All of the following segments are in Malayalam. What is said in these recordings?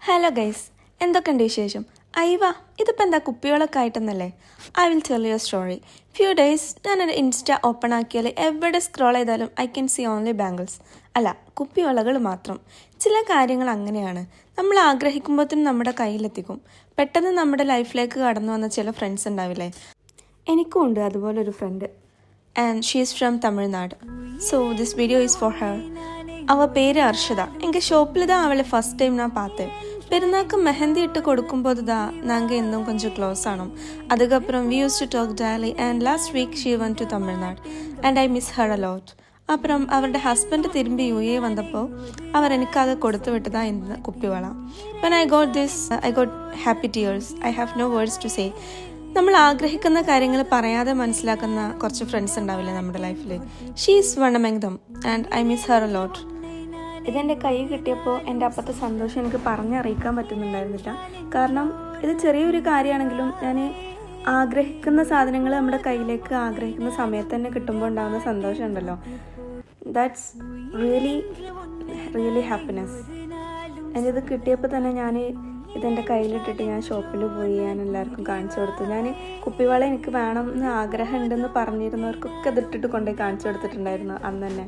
ഹലോ ഗൈസ്, എന്തൊക്കെയുണ്ട് വിശേഷം? അയ്യവ, ഇതിപ്പോൾ എന്താ കുപ്പികളൊക്കെ ആയിട്ടെന്നല്ലേ? I will tell you story. Few days ഞാനൊരു ഇൻസ്റ്റ ഓപ്പൺ ആക്കിയാൽ എവിടെ സ്ക്രോൾ ചെയ്താലും I can see only bangles. അല്ല, കുപ്പിവളകൾ മാത്രം. ചില കാര്യങ്ങൾ അങ്ങനെയാണ്, നമ്മൾ ആഗ്രഹിക്കുമ്പോഴത്തേനും നമ്മുടെ കയ്യിലെത്തിക്കും. പെട്ടെന്ന് നമ്മുടെ ലൈഫിലേക്ക് കടന്നു വന്ന ചില ഫ്രണ്ട്സ് ഉണ്ടാവില്ലേ? എനിക്കും ഉണ്ട് അതുപോലൊരു friend, and she is from Tamil Nadu. So this video is for her. അവൾ പേര് അർഷദ. എങ്കിൽ ഷോപ്പിൽ അവളെ ഫസ്റ്റ് ടൈം ഞാൻ பார்த்தேன். പെരുന്നാൾക്ക് മെഹന്തി ഇട്ട് കൊടുക്കുമ്പോൾ நாங்கள் இன்னும் கொஞ்சம் க்ளோஸ் ஆனோம். அதுக்கப்புறம் we used to talk daily and last week she went to Tamil Nadu and I miss her a lot. അப்புறம் അവരുടെ ഹസ്ബൻഡ് തിരുമ്പി UAE വന്നപ്പോൾ അവർ എനിക്കാകെ കൊടുത്തു വിട്ടതാ ഇന്ന് കുപ്പിവള. when I got this I got happy tears. I have no words to say. നമ്മൾ ആഗ്രഹിക്കുന്ന കാര്യങ്ങൾ പറയാതെ മനസ്സിലാക്കുന്ന കുറച്ച് ഫ്രണ്ട്സ് ഉണ്ടാവില്ലേ നമ്മുടെ ലൈഫിൽ? She is one among them and I miss Har a lot. ഇതെൻ്റെ കൈ കിട്ടിയപ്പോൾ എൻ്റെ അപ്പത്തെ സന്തോഷം എനിക്ക് പറഞ്ഞറിയിക്കാൻ പറ്റുന്നുണ്ടായിരുന്നില്ല. കാരണം ഇത് ചെറിയൊരു കാര്യമാണെങ്കിലും ഞാൻ ആഗ്രഹിക്കുന്ന സാധനങ്ങൾ നമ്മുടെ കയ്യിലേക്ക് ആഗ്രഹിക്കുന്ന സമയത്ത് തന്നെ കിട്ടുമ്പോൾ ഉണ്ടാകുന്ന സന്തോഷം ഉണ്ടല്ലോ, ദാറ്റ്സ് റിയലി ഹാപ്പിനെസ്. എനിക്കിത് കിട്ടിയപ്പോൾ തന്നെ ഞാൻ ഇതെൻ്റെ കയ്യിലിട്ടിട്ട് ഞാൻ ഷോപ്പിൽ പോയി ഞാൻ എല്ലാവർക്കും കാണിച്ചു കൊടുത്തു. ഞാൻ കുപ്പിവള എനിക്ക് വേണം എന്ന് ആഗ്രഹമുണ്ടെന്ന് പറഞ്ഞിരുന്നവർക്കൊക്കെ ഇതിട്ടിട്ട് കൊണ്ടുപോയി കാണിച്ചു കൊടുത്തിട്ടുണ്ടായിരുന്നു അന്ന് തന്നെ.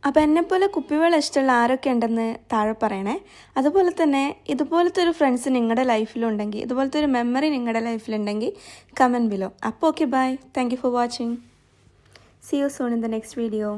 അപ്പോൾ എന്നെപ്പോലെ കുപ്പിവള ഇഷ്ടമുള്ള ആരൊക്കെ ഉണ്ടെന്ന് താഴെ പറയണേ. അതുപോലെ തന്നെ ഇതുപോലത്തെ ഒരു ഫ്രണ്ട്സ് നിങ്ങളുടെ ലൈഫിലുണ്ടെങ്കിൽ, ഇതുപോലത്തെ ഒരു മെമ്മറി നിങ്ങളുടെ ലൈഫിലുണ്ടെങ്കിൽ കമൻറ്റ് ബിലോ. അപ്പോൾ okay, bye. Thank you for watching. See you soon in the next video.